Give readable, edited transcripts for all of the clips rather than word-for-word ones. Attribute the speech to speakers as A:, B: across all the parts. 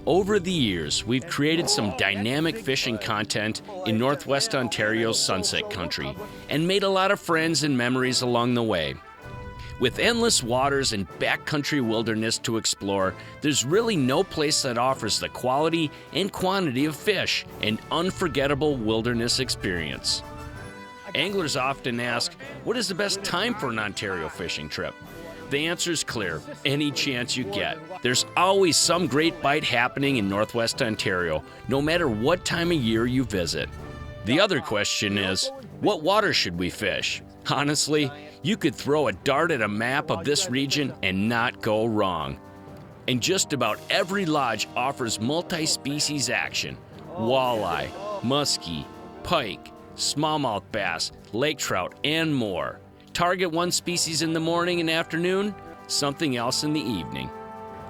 A: Over the years, we've created some dynamic fishing content in Northwest Ontario's Sunset Country and made a lot of friends and memories along the way. With endless waters and backcountry wilderness to explore, there's really no place that offers the quality and quantity of fish and unforgettable wilderness experience. Anglers often ask, what is the best time for an Ontario fishing trip? The answer is clear: any chance you get. There's always some great bite happening in Northwest Ontario, no matter what time of year you visit. The other question is, what water should we fish? Honestly, you could throw a dart at a map of this region and not go wrong. And just about every lodge offers multi-species action: walleye, musky, pike, smallmouth bass, lake trout, and more. Target one species in the morning and afternoon, something else in the evening.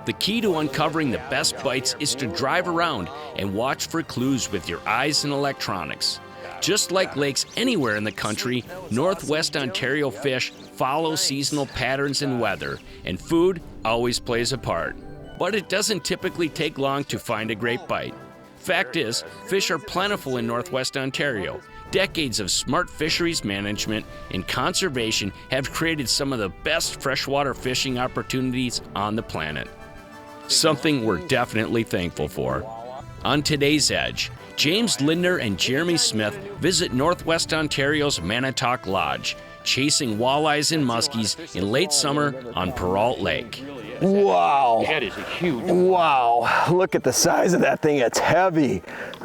A: The key to uncovering the best bites is to drive around and watch for clues with your eyes and electronics. Just like lakes anywhere in the country, Northwest Ontario fish follow seasonal patterns and weather, and food always plays a part. But it doesn't typically take long to find a great bite. Fact is, fish are plentiful in Northwest Ontario. Decades of smart fisheries management and conservation have created some of the best freshwater fishing opportunities on the planet. Something we're definitely thankful for. On today's Edge, James Lindner and Jeremy Smith visit Northwest Ontario's Manitoc Lodge, chasing walleyes and muskies in late summer on Perrault Lake.
B: Wow.
C: The head is huge.
B: Wow. Look at the size of that thing. It's heavy.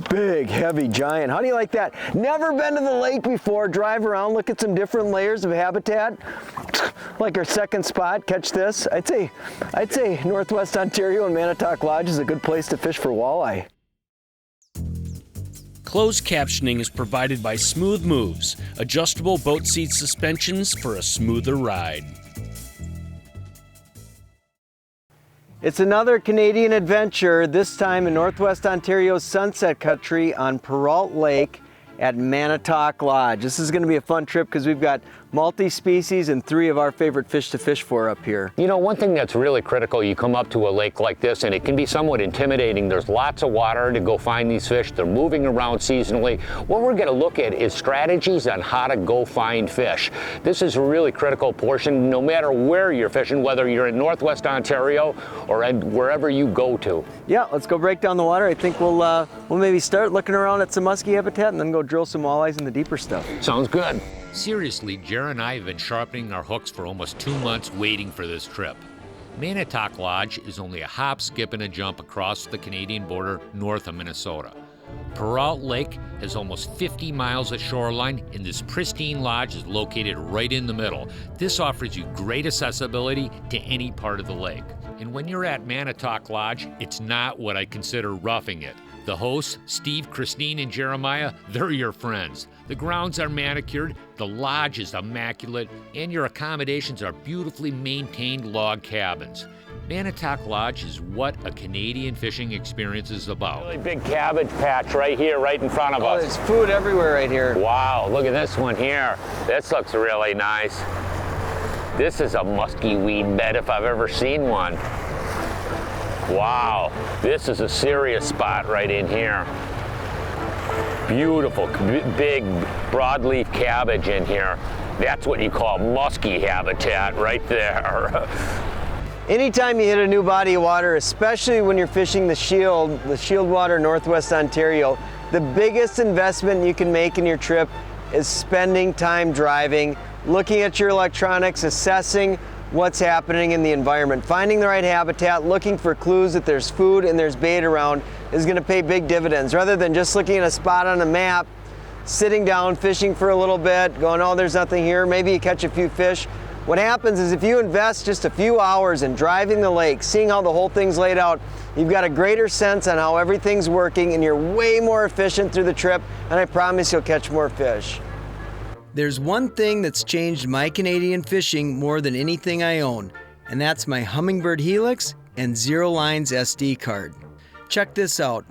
B: Big, heavy, giant. How do you like that? Never been to the lake before. Drive around, look at some different layers of habitat. Like our second spot. Catch this. I'd say Northwest Ontario and Manitoc Lodge is a good place to fish for walleye.
A: Closed captioning is provided by Smooth Moves, adjustable boat seat suspensions for a smoother ride.
B: It's another Canadian adventure, this time in Northwest Ontario's Sunset Country on Perrault Lake at Manitoc Lodge. This is going to be a fun trip because we've got multi-species and 3 of our favorite fish to fish for up here.
C: You know, one thing that's really critical, you come up to a lake like this and it can be somewhat intimidating. There's lots of water to go find these fish. They're moving around seasonally. What we're going to look at is strategies on how to go find fish. This is a really critical portion, no matter where you're fishing, whether you're in Northwest Ontario or wherever you go to.
B: Yeah, let's go break down the water. I think we'll maybe start looking around at some musky habitat and then go drill some walleyes in the deeper stuff.
C: Sounds good.
D: Seriously, Jer and I have been sharpening our hooks for almost 2 months waiting for this trip. Manitoc Lodge is only a hop, skip, and a jump across the Canadian border north of Minnesota. Perrault Lake has almost 50 miles of shoreline, and this pristine lodge is located right in the middle. This offers you great accessibility to any part of the lake. And when you're at Manitoc Lodge, it's not what I consider roughing it. The hosts, Steve, Christine, and Jeremiah, they're your friends. The grounds are manicured, the lodge is immaculate, and your accommodations are beautifully maintained log cabins. Manitoc Lodge is what a Canadian fishing experience is about.
C: Really big cabbage patch right here, right in front of us.
B: There's food everywhere right here.
C: Wow, look at this one here. This looks really nice. This is a musky weed bed if I've ever seen one. Wow, this is a serious spot right in here. Beautiful, big broadleaf cabbage in here. That's what you call musky habitat right there.
B: Anytime you hit a new body of water, especially when you're fishing the Shield water, Northwest Ontario, the biggest investment you can make in your trip is spending time driving, looking at your electronics, assessing what's happening in the environment. Finding the right habitat, looking for clues that there's food and there's bait around is going to pay big dividends. Rather than just looking at a spot on a map, sitting down, fishing for a little bit, going, oh, there's nothing here, maybe you catch a few fish. What happens is if you invest just a few hours in driving the lake, seeing how the whole thing's laid out, you've got a greater sense on how everything's working and you're way more efficient through the trip, and I promise you'll catch more fish. There's one thing that's changed my Canadian fishing more than anything I own, and that's my Hummingbird Helix and Zero Lines SD card. Check this out.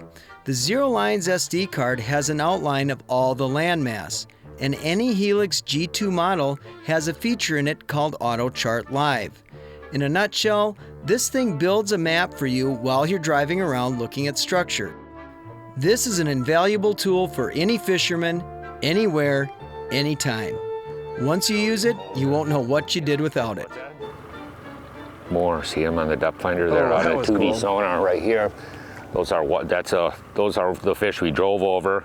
B: The Zero Lines SD card has an outline of all the landmass, and any Helix G2 model has a feature in it called Auto Chart Live. In a nutshell,
E: This thing builds a map for you while you're driving around looking at structure. This is an invaluable tool for any fisherman, anywhere, anytime. Once you use it, you won't know what you did without it.
C: More, see them on the depth finder there on the 2D sonar right here. Those are the fish we drove over.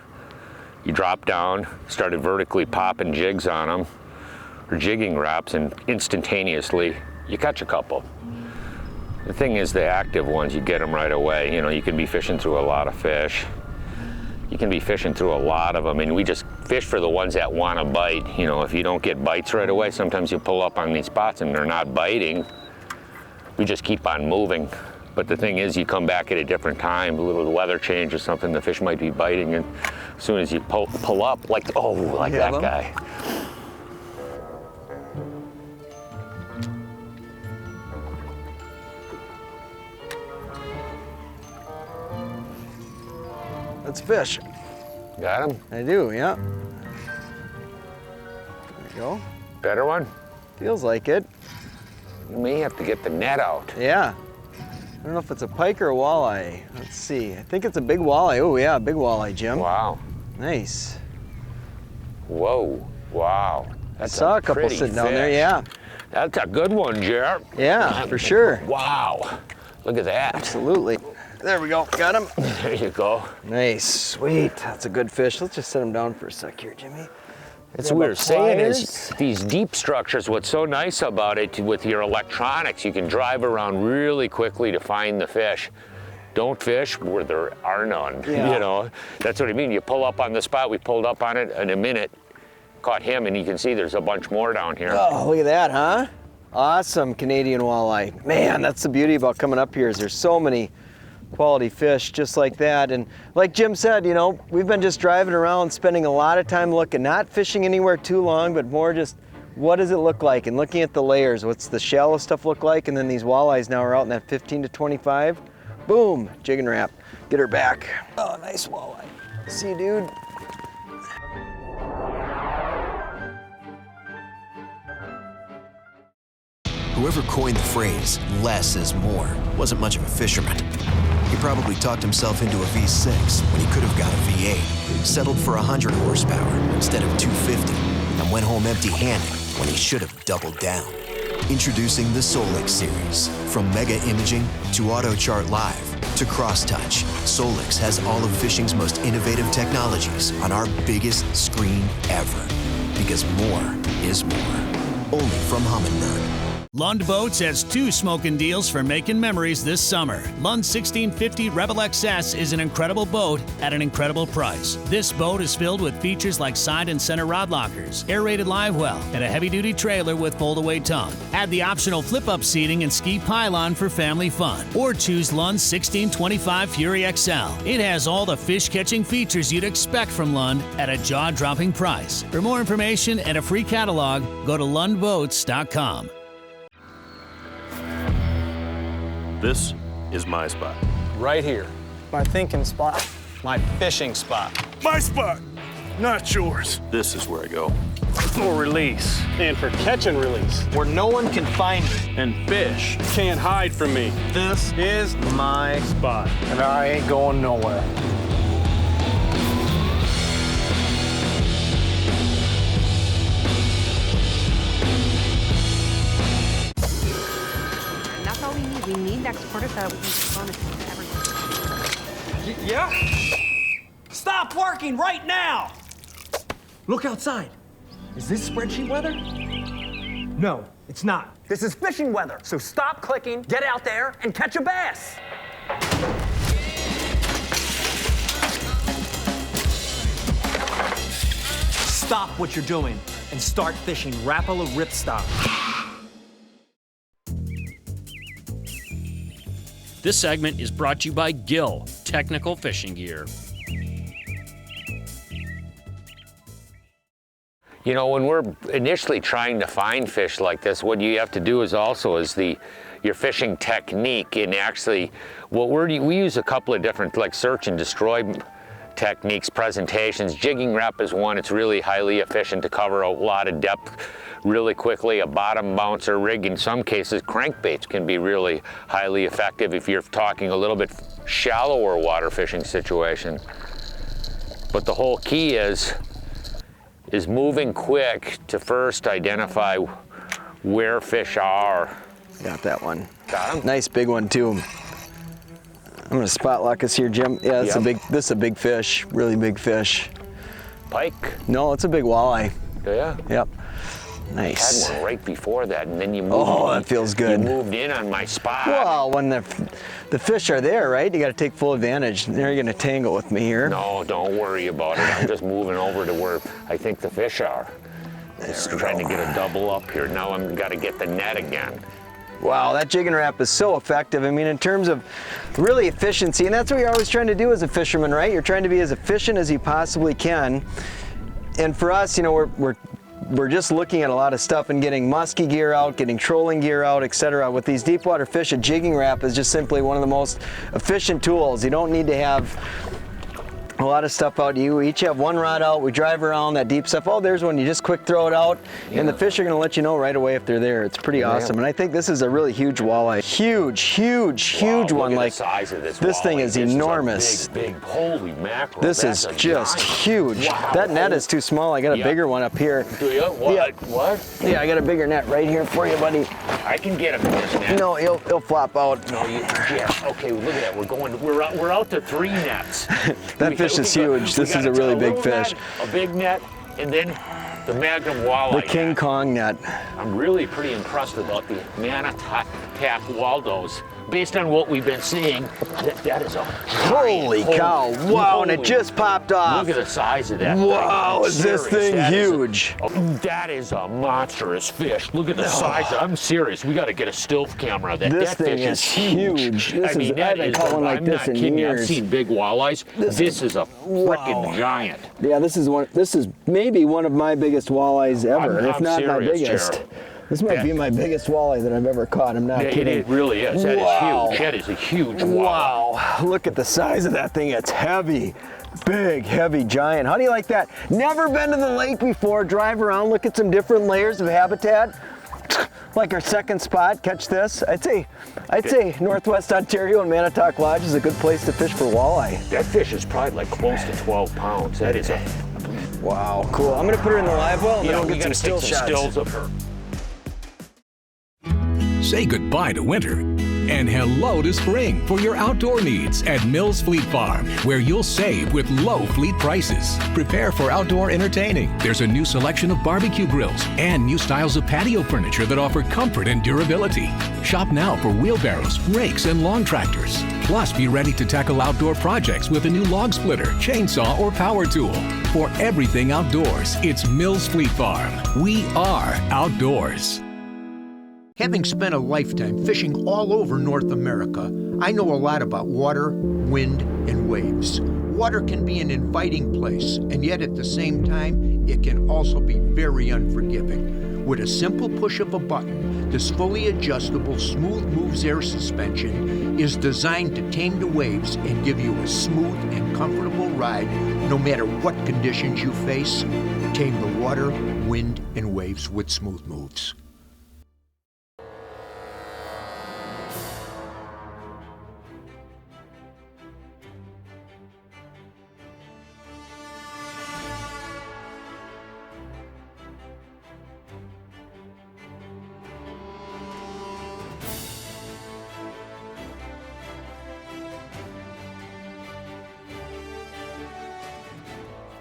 C: You drop down, started vertically popping jigs on them, or jigging wraps, and instantaneously you catch a couple. The thing is, the active ones, you get them right away. You know, you can be fishing through a lot of fish. You can be fishing through a lot of them, and we just fish for the ones that want to bite. You know, if you don't get bites right away, sometimes you pull up on these spots and they're not biting. We just keep on moving. But the thing is, you come back at a different time, a little weather change or something, the fish might be biting, and as soon as you pull up, like that guy.
B: That's fish.
C: Got him?
B: I do, yeah. There you go.
C: Better one?
B: Feels like it.
C: You may have to get the net out.
B: Yeah. I don't know if it's a pike or a walleye. Let's see. I think it's a big walleye. Oh yeah, big walleye, Jim.
C: Wow.
B: Nice.
C: Whoa. Wow. That's
B: I saw a couple sitting down there, yeah.
C: That's a good one, Jer.
B: Yeah, for sure.
C: Wow. Look at that.
B: Absolutely. There we go. Got him.
C: There you go.
B: Nice. Sweet. That's a good fish. Let's just set him down for a sec here, Jimmy.
C: That's what we were saying is these deep structures, what's so nice about it with your electronics, you can drive around really quickly to find the fish. Don't fish where there are none, you know? That's what I mean. You pull up on the spot, we pulled up on it in a minute, caught him, and you can see there's a bunch more down here.
B: Oh, look at that, huh? Awesome Canadian walleye. Man, that's the beauty about coming up here is there's so many quality fish just like that. And like Jim said, you know, we've been just driving around, spending a lot of time looking, not fishing anywhere too long, but more just what does it look like and looking at the layers. What's the shallow stuff look like? And then these walleyes now are out in that 15 to 25. Boom, jig and wrap. Get her back. Oh, nice walleye. See you, dude.
F: Whoever coined the phrase, less is more, wasn't much of a fisherman. He probably talked himself into a V6 when he could have got a V8, settled for 100 horsepower instead of 250, and went home empty-handed when he should have doubled down. Introducing the Solix series. From Mega Imaging to AutoChart Live to CrossTouch, Solix has all of fishing's most innovative technologies on our biggest screen ever. Because more is more. Only from Hummingbird.
G: Lund Boats has 2 smoking deals for making memories this summer. Lund 1650 Rebel XS is an incredible boat at an incredible price. This boat is filled with features like side and center rod lockers, aerated live well, and a heavy-duty trailer with fold-away tongue. Add the optional flip-up seating and ski pylon for family fun. Or choose Lund's 1625 Fury XL. It has all the fish-catching features you'd expect from Lund at a jaw-dropping price. For more information and a free catalog, go to lundboats.com.
H: This is my spot.
I: Right here. My thinking spot. My fishing spot.
H: My spot, not yours. This is where I go for release and for catch and release,
I: Where no one can find me.
H: and fish can't hide from me.
I: This is my
H: Spot.
I: and I ain't going nowhere.
J: That's all we need. We need next quarter so that we can respond to everything.
I: Yeah? Stop working right now! Look outside. Is this spreadsheet weather? No, it's not. This is fishing weather. So stop clicking, get out there, and catch a bass. Stop what you're doing and start fishing Rapala ripstop.
A: This segment is brought to you by Gill Technical Fishing Gear.
C: You know, when we're initially trying to find fish like this, what you have to do is also your fishing technique. And actually, we use a couple of different, like search and destroy techniques, presentations. Jigging rep is one. It's really highly efficient to cover a lot of depth really quickly. A bottom bouncer rig, in some cases, crankbaits can be really highly effective if you're talking a little bit shallower water fishing situation. But the whole key is moving quick to first identify where fish are.
B: Got that one.
C: Got him?
B: Nice big one too. I'm gonna spot lock us here, Jim. Yeah, that's this is a big fish, really big fish.
C: Pike?
B: No, it's a big walleye.
C: Yeah.
B: Yep. Nice.
C: I had one right before that, and then you moved.
B: Oh, that feels good.
C: You moved in on my spot.
B: Well, when the fish are there, right? You got to take full advantage. They're gonna tangle with me here.
C: No, don't worry about it. I'm just moving over to where I think the fish are. Just trying to get a double up here. Now I'm got to get the net again.
B: Wow, that jigging rap is so effective. I mean, in terms of really efficiency, and that's what you're always trying to do as a fisherman, right? You're trying to be as efficient as you possibly can. And for us, you know, we're just looking at a lot of stuff and getting musky gear out, getting trolling gear out, etc. With these deep water fish, a jigging rap is just simply one of the most efficient tools. You don't need to have a lot of stuff out. You each have one rod out. We drive around that deep stuff. Oh, there's one. You just quick throw it out, and the fish are going to let you know right away if they're there. It's pretty awesome. And I think this is a really huge walleye. Huge one.
C: Look at the size of this
B: this thing
C: walleye.
B: is
C: This
B: enormous.
C: Is a big, holy mackerel.
B: This is just huge.
C: Wow.
B: That net is too small. I got a bigger one up here.
C: Do you? What?
B: Yeah.
C: What?
B: Yeah, I got a bigger net right here for you, buddy.
C: I can get him in this net.
B: No, he'll flop out.
C: No, yeah. Okay, look at that. We're out to 3 nets.
B: That fish is huge. This is a really big fish.
C: A big net, and then the Magnum walleye.
B: The King Kong net.
C: I'm really pretty impressed about the Manotak Waldos. Based on what we've been seeing, that is a
B: holy cow! Wow, and it just popped off.
C: Look at the size of that.
B: Wow, is this thing huge?
C: That is a monstrous fish. Look at the size. I'm serious. We got to get a still camera of that.
B: This
C: that
B: thing
C: fish
B: is huge.
C: I mean,
B: I haven't caught one like
C: I'm
B: this
C: not
B: in
C: kidding you.
B: years.
C: I've seen big walleyes. This is a freaking giant.
B: Yeah, this is maybe one of my biggest walleyes ever, if not my biggest.
C: Jared.
B: This might be my biggest walleye that I've ever caught. I'm not kidding.
C: It really is. That is huge. That is a huge walleye.
B: Wow, look at the size of that thing. It's heavy. Big, heavy giant. How do you like that? Never been to the lake before. Drive around, look at some different layers of habitat. Like our second spot, catch this. I'd say Northwest Ontario and Manitoc Lodge is a good place to fish for walleye.
C: That fish is probably like close to 12 pounds. That is a...
B: Wow, cool. I'm gonna put her in the live well and then we'll get some still shots.
C: Stills of her.
K: Say goodbye to winter and hello to spring for your outdoor needs at Mills Fleet Farm, where you'll save with low fleet prices. Prepare for outdoor entertaining. There's a new selection of barbecue grills and new styles of patio furniture that offer comfort and durability. Shop now for wheelbarrows, rakes, and lawn tractors. Plus, be ready to tackle outdoor projects with a new log splitter, chainsaw, or power tool. For everything outdoors, it's Mills Fleet Farm. We are outdoors.
L: Having spent a lifetime fishing all over North America, I know a lot about water, wind, and waves. Water can be an inviting place, and yet at the same time, it can also be very unforgiving. With a simple push of a button, this fully adjustable Smooth Moves air suspension is designed to tame the waves and give you a smooth and comfortable ride no matter what conditions you face. Tame the water, wind, and waves with Smooth Moves.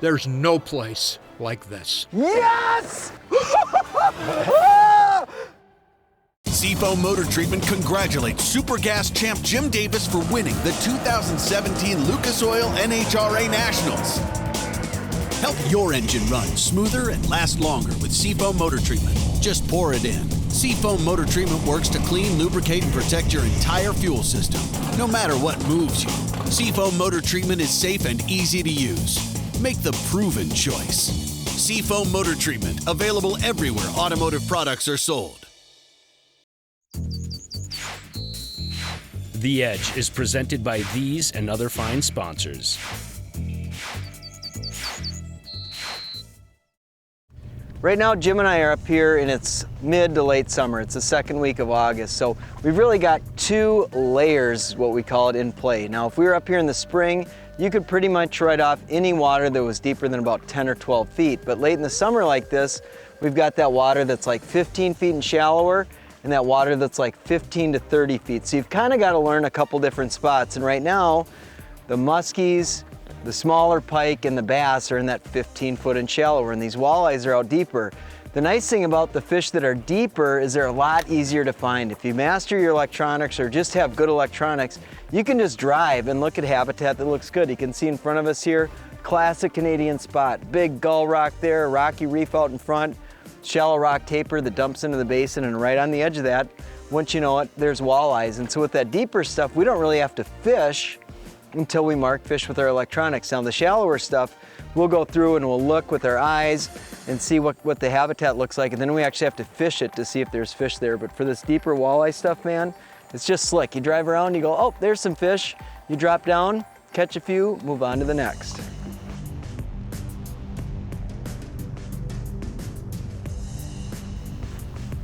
L: There's no place like this.
B: Yes!
M: Seafoam Motor Treatment congratulates Super Gas champ Jim Davis for winning the 2017 Lucas Oil NHRA Nationals. Help your engine run smoother and last longer with Seafoam Motor Treatment. Just pour it in. Seafoam Motor Treatment works to clean, lubricate, and protect your entire fuel system, no matter what moves you. Seafoam Motor Treatment is safe and easy to use. Make the proven choice. Seafoam Motor Treatment, available everywhere automotive products are sold.
A: The Edge is presented by these and other fine sponsors.
B: Right now, Jim and I are up here and it's mid to late summer. It's the second week of August. So we've really got 2 layers, what we call it, in play. Now, if we were up here in the spring, you could pretty much write off any water that was deeper than about 10 or 12 feet. But late in the summer like this, we've got that water that's like 15 feet and shallower, and that water that's like 15 to 30 feet. So you've kind of got to learn a couple different spots. And right now, the muskies, the smaller pike, and the bass are in that 15-foot and shallower, and these walleyes are out deeper. The nice thing about the fish that are deeper is they're a lot easier to find. If you master your electronics or just have good electronics, you can just drive and look at habitat that looks good. You can see in front of us here, classic Canadian spot. Big gull rock there, rocky reef out in front, shallow rock taper that dumps into the basin, and right on the edge of that, once you know it, there's walleyes. And so with that deeper stuff, we don't really have to fish until we mark fish with our electronics. Now the shallower stuff, we'll go through and we'll look with our eyes and see what the habitat looks like, and then we actually have to fish it to see if there's fish there. But for this deeper walleye stuff, man, it's just slick. You drive around, you go, oh, there's some fish. You drop down, catch a few, move on to the next.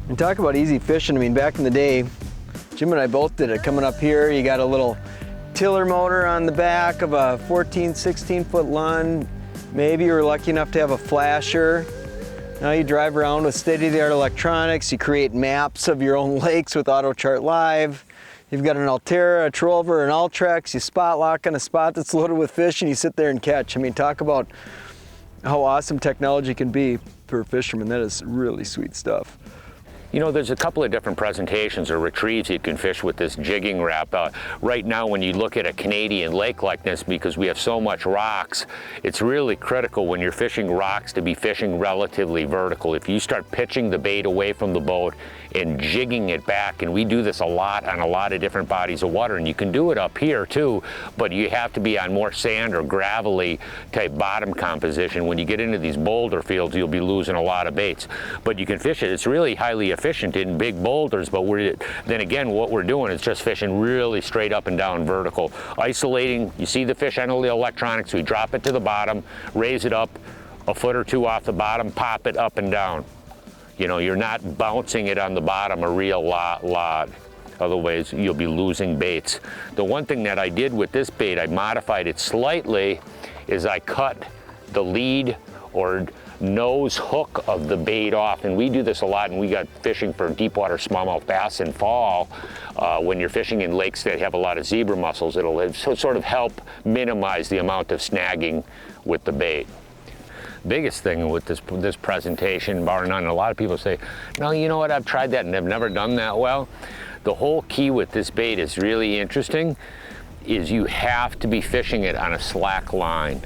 B: And talk about easy fishing. I mean, back in the day, Jim and I both did it. Coming up here, you got a little tiller motor on the back of a 14, 16-foot Lund. Maybe you were lucky enough to have a flasher. Now you drive around with state-of-the-art electronics. You create maps of your own lakes with AutoChart Live. You've got an Altera, a Trover, an Ultrex. You spot lock on a spot that's loaded with fish and you sit there and catch. I mean, talk about how awesome technology can be for fishermen. That is really sweet stuff.
C: You know, there's a couple of different presentations or retrieves you can fish with this jigging wrap. Right now, when you look at a Canadian lake like this, because we have so much rocks, it's really critical when you're fishing rocks to be fishing relatively vertical. If you start pitching the bait away from the boat and jigging it back, and we do this a lot on a lot of different bodies of water, and you can do it up here too, but you have to be on more sand or gravelly type bottom composition. When you get into these boulder fields, you'll be losing a lot of baits. But you can fish it. It's really highly efficient in big boulders, but then again, what we're doing is just fishing really straight up and down vertical. Isolating, you see the fish on the electronics, we drop it to the bottom, raise it up a foot or two off the bottom, pop it up and down. You know, you're not bouncing it on the bottom a real lot. Otherwise, you'll be losing baits. The one thing that I did with this bait, I modified it slightly, is I cut the lead or nose hook of the bait off, and we do this a lot, and we got fishing for deep water smallmouth bass in fall. When you're fishing in lakes that have a lot of zebra mussels, it'll sort of help minimize the amount of snagging with the bait. Biggest thing with this presentation, bar none, a lot of people say, no, you know what, I've tried that and I've never done that well. The whole key with this bait is really interesting, is you have to be fishing it on a slack line.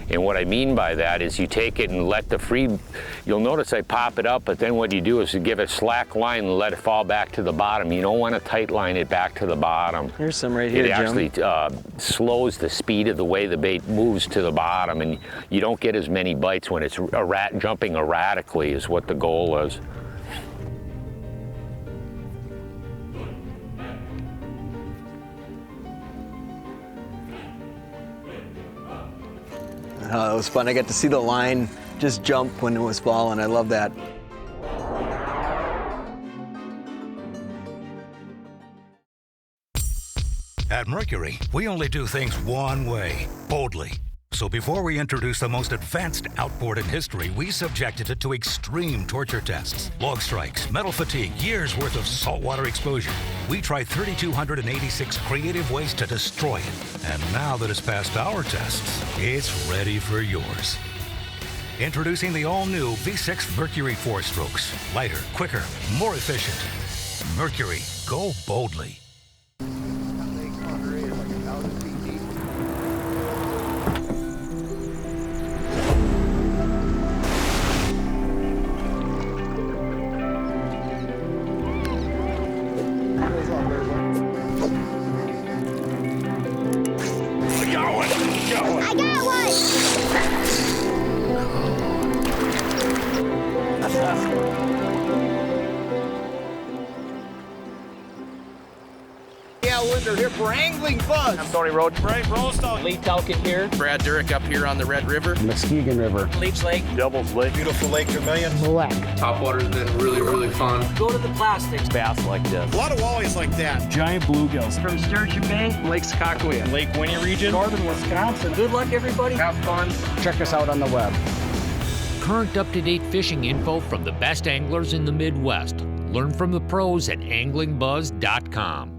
C: And what I mean by that is you take it and let the you'll notice I pop it up, but then what you do is you give it a slack line and let it fall back to the bottom. You don't want to tight line it back to the bottom.
B: Here's some right here,
C: It actually slows the speed of the way the bait moves to the bottom, and you don't get as many bites when it's jumping erratically is what the goal is.
B: It was fun. I got to see the line just jump when it was falling. I love that.
N: At Mercury, we only do things one way, boldly. So before we introduce the most advanced outboard in history, we subjected it to extreme torture tests. Log strikes, metal fatigue, years worth of saltwater exposure. We tried 3,286 creative ways to destroy it. And now that it's passed our tests, it's ready for yours. Introducing the all-new V6 Mercury 4-strokes. Lighter, quicker, more efficient. Mercury, go boldly.
L: Kyle Lindner here for Angling Buzz.
I: I'm Tony Roach.
H: Right, Rollstone.
O: Lee Talkin here.
A: Brad Durick up here on the Red River.
P: Muskegon River.
O: Leech Lake.
H: Devil's Lake.
P: Beautiful Lake Vermilion.
Q: Topwater's been really, really fun.
O: Go to the plastics.
I: Bass like this.
P: A lot of walleyes like that.
H: Giant bluegills.
O: From Sturgeon Bay.
I: Lake Sakakawea.
H: Lake Winnie region.
O: Northern Wisconsin. Good luck, everybody.
I: Have fun.
P: Check us out on the web.
D: Current up-to-date fishing info from the best anglers in the Midwest. Learn from the pros at anglingbuzz.com.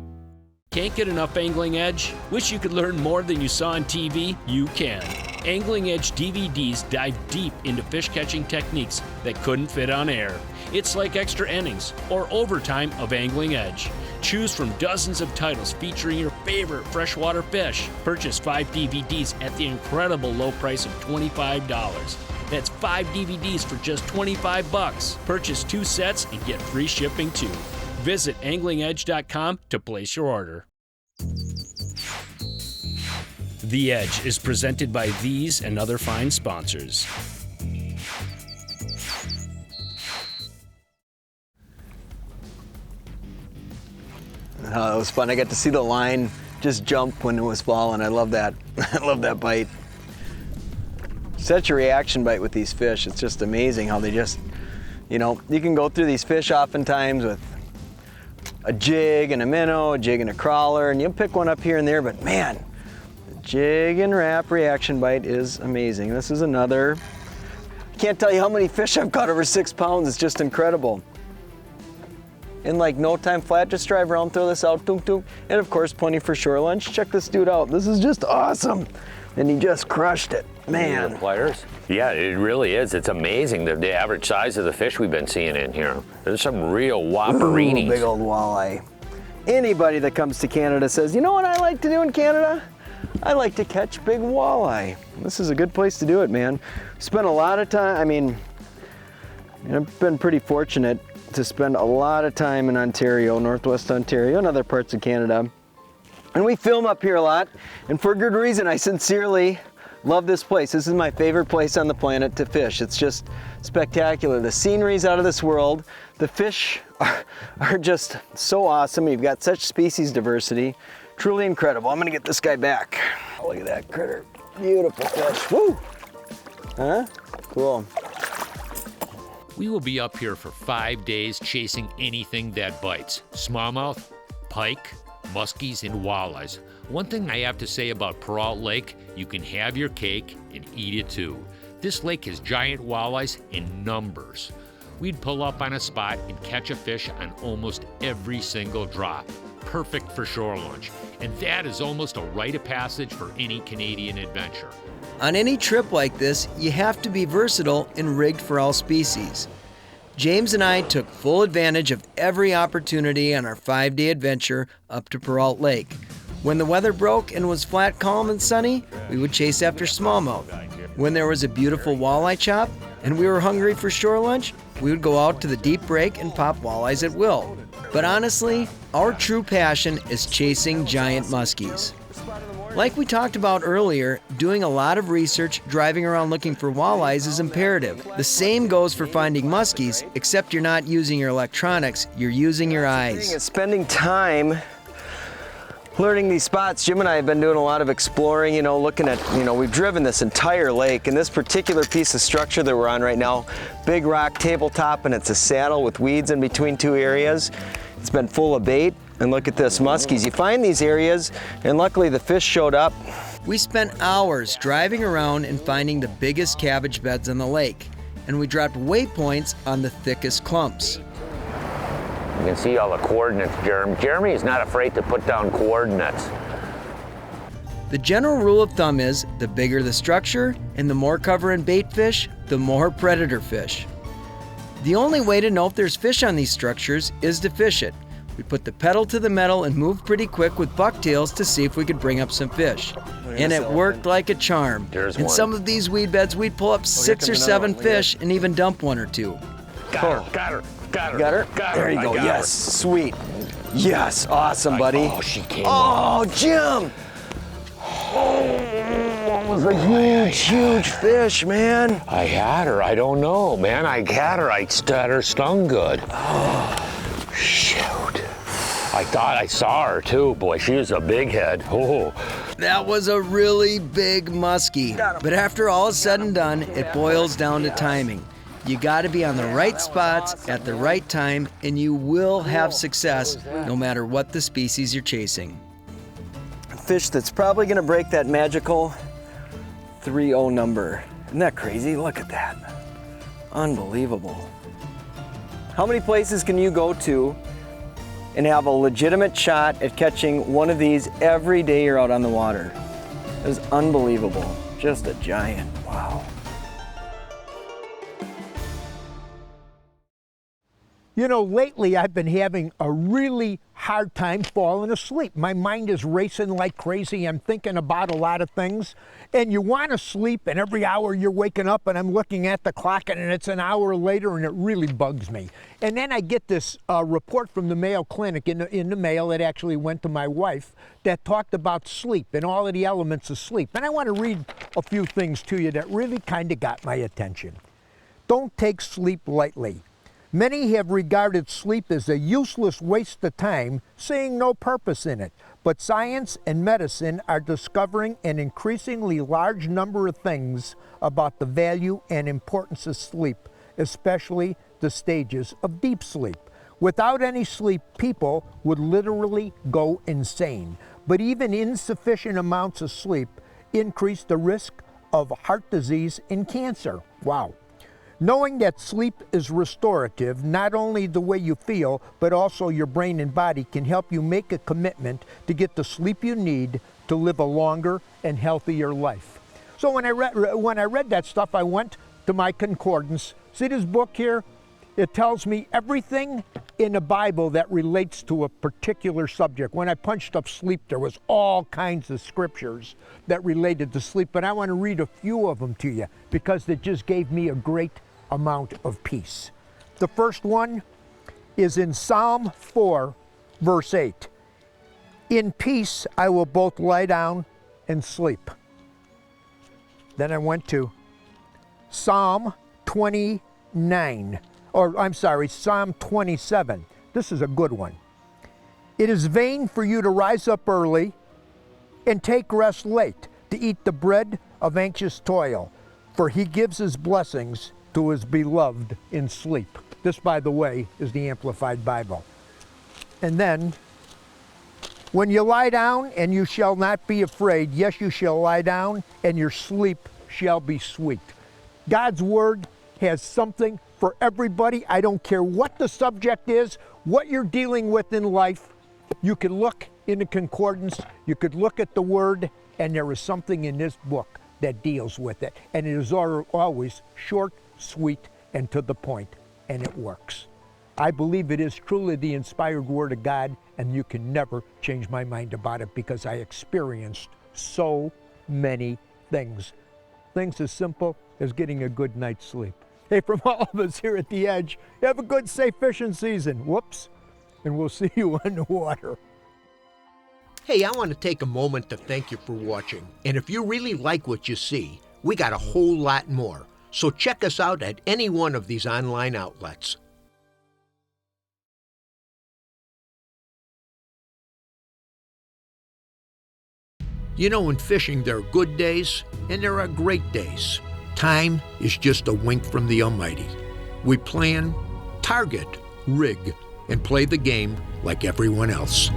A: Can't get enough Angling Edge? Wish you could learn more than you saw on TV? You can. Angling Edge DVDs dive deep into fish catching techniques that couldn't fit on air. It's like extra innings or overtime of Angling Edge. Choose from dozens of titles featuring your favorite freshwater fish. Purchase 5 DVDs at the incredible low price of $25. That's 5 DVDs for just $25. Purchase 2 sets and get free shipping too. Visit anglingedge.com to place your order. The Edge is presented by these and other fine sponsors.
B: It was fun. I got to see the line just jump when it was falling. I love that. I love that bite. Such a reaction bite with these fish. It's just amazing how they just, you know, you can go through these fish oftentimes with a jig and a minnow, a jig and a crawler, and you'll pick one up here and there, but man, the jig and wrap reaction bite is amazing. This is another, I can't tell you how many fish I've caught over 6 pounds. It's just incredible. In like no time flat, just drive around, throw this out, tunk tunk, and of course plenty for shore lunch. Check this dude out. This is just awesome. And he just crushed it, man.
C: Pliers? Yeah, it really is. It's amazing the average size of the fish we've been seeing in here. There's some real whopperinis.
B: Ooh, big old walleye. Anybody that comes to Canada says, you know what I like to do in Canada? I like to catch big walleye. This is a good place to do it, man. Spent a lot of time, I mean, I've been pretty fortunate to spend a lot of time in Ontario, Northwest Ontario, and other parts of Canada. And we film up here a lot, and for good reason. I sincerely love this place. This is my favorite place on the planet to fish. It's just spectacular. The scenery's out of this world. The fish are just so awesome. You've got such species diversity. Truly incredible. I'm gonna get this guy back. Oh, look at that critter. Beautiful fish. Woo! Huh? Cool.
D: We will be up here for 5 days chasing anything that bites. Smallmouth, pike, muskies, and walleyes. One thing I have to say about Perrault Lake, you can have your cake and eat it too. This lake has giant walleyes in numbers. We'd pull up on a spot and catch a fish on almost every single drop. Perfect for shore lunch. And that is almost a rite of passage for any Canadian adventure.
E: On any trip like this, you have to be versatile and rigged for all species. James and I took full advantage of every opportunity on our 5-day adventure up to Perrault Lake. When the weather broke and was flat, calm, and sunny, we would chase after smallmouth. When there was a beautiful walleye chop and we were hungry for shore lunch, we would go out to the deep break and pop walleyes at will. But honestly, our true passion is chasing giant muskies. Like we talked about earlier, doing a lot of research, driving around looking for walleyes is imperative. The same goes for finding muskies, except you're not using your electronics, you're using your eyes.
B: Spending time learning these spots. Jim and I have been doing a lot of exploring, you know, looking at, you know, we've driven this entire lake, and this particular piece of structure that we're on right now, big rock tabletop, and it's a saddle with weeds in between 2 areas. It's been full of bait. And look at this, muskies. You find these areas, and luckily the fish showed up.
E: We spent hours driving around and finding the biggest cabbage beds on the lake, and we dropped waypoints on the thickest clumps.
C: You can see all the coordinates, Jeremy. Jeremy is not afraid to put down coordinates.
E: The general rule of thumb is the bigger the structure and the more cover and bait fish, the more predator fish. The only way to know if there's fish on these structures is to fish it. We put the pedal to the metal and moved pretty quick with bucktails to see if we could bring up some fish. And it worked like a charm. In some of these weed beds, we'd pull up 6 or 7 fish and even dump 1 or 2.
C: Got her, got her, got her.
B: Got her? There you go, yes, sweet. Yes, awesome, buddy.
C: Oh, she came
B: Oh, Jim! Oh, that was a huge fish, man.
C: I had her, I don't know, man. I had her, I had her stung good. Oh, shoot. I thought I saw her too. Boy, she was a big head. Oh.
E: That was a really big muskie. But after all is said and done, it boils down to timing. You got to be on the right spots at the right time, and you will have success no matter what the species you're chasing.
B: A fish that's probably going to break that magical 3-0 number. Isn't that crazy? Look at that. Unbelievable. How many places can you go to and have a legitimate shot at catching one of these every day you're out on the water? It was unbelievable. Just a giant. Wow.
L: You know, lately I've been having a really hard time falling asleep. My mind is racing like crazy. I'm thinking about a lot of things. And you want to sleep, and every hour you're waking up, and I'm looking at the clock, and it's an hour later, and it really bugs me. And then I get this report from the Mayo Clinic in the mail. It actually went to my wife, that talked about sleep and all of the elements of sleep. And I want to read a few things to you that really kind of got my attention. Don't take sleep lightly. Many have regarded sleep as a useless waste of time, seeing no purpose in it. But science and medicine are discovering an increasingly large number of things about the value and importance of sleep, especially the stages of deep sleep. Without any sleep, people would literally go insane. But even insufficient amounts of sleep increase the risk of heart disease and cancer. Wow. Knowing that sleep is restorative, not only the way you feel, but also your brain and body, can help you make a commitment to get the sleep you need to live a longer and healthier life. So when I read that stuff, I went to my concordance. See this book here? It tells me everything in the Bible that relates to a particular subject. When I punched up sleep, there was all kinds of scriptures that related to sleep, but I want to read a few of them to you because it just gave me a great amount of peace. The first one is in Psalm 4, verse 8. In peace I will both lie down and sleep. Then I went to Psalm 27. This is a good one. It is vain for you to rise up early and take rest late, to eat the bread of anxious toil, for he gives his blessings to his beloved in sleep. This, by the way, is the Amplified Bible. And then, when you lie down, and you shall not be afraid, yes, you shall lie down, and your sleep shall be sweet. God's word has something for everybody. I don't care what the subject is, what you're dealing with in life. You can look in the concordance, you could look at the word, and there is something in this book that deals with it. And it is always short, sweet, and to the point, and it works. I believe it is truly the inspired word of God, and you can never change my mind about it because I experienced so many things. Things as simple as getting a good night's sleep. Hey, from all of us here at The Edge, have a good, safe fishing season. Whoops. And we'll see you on the water. Hey, I want to take a moment to thank you for watching. And if you really like what you see, we got a whole lot more. So check us out at any one of these online outlets. You know, in fishing, there are good days and there are great days. Time is just a wink from the Almighty. We plan, target, rig, and play the game like everyone else.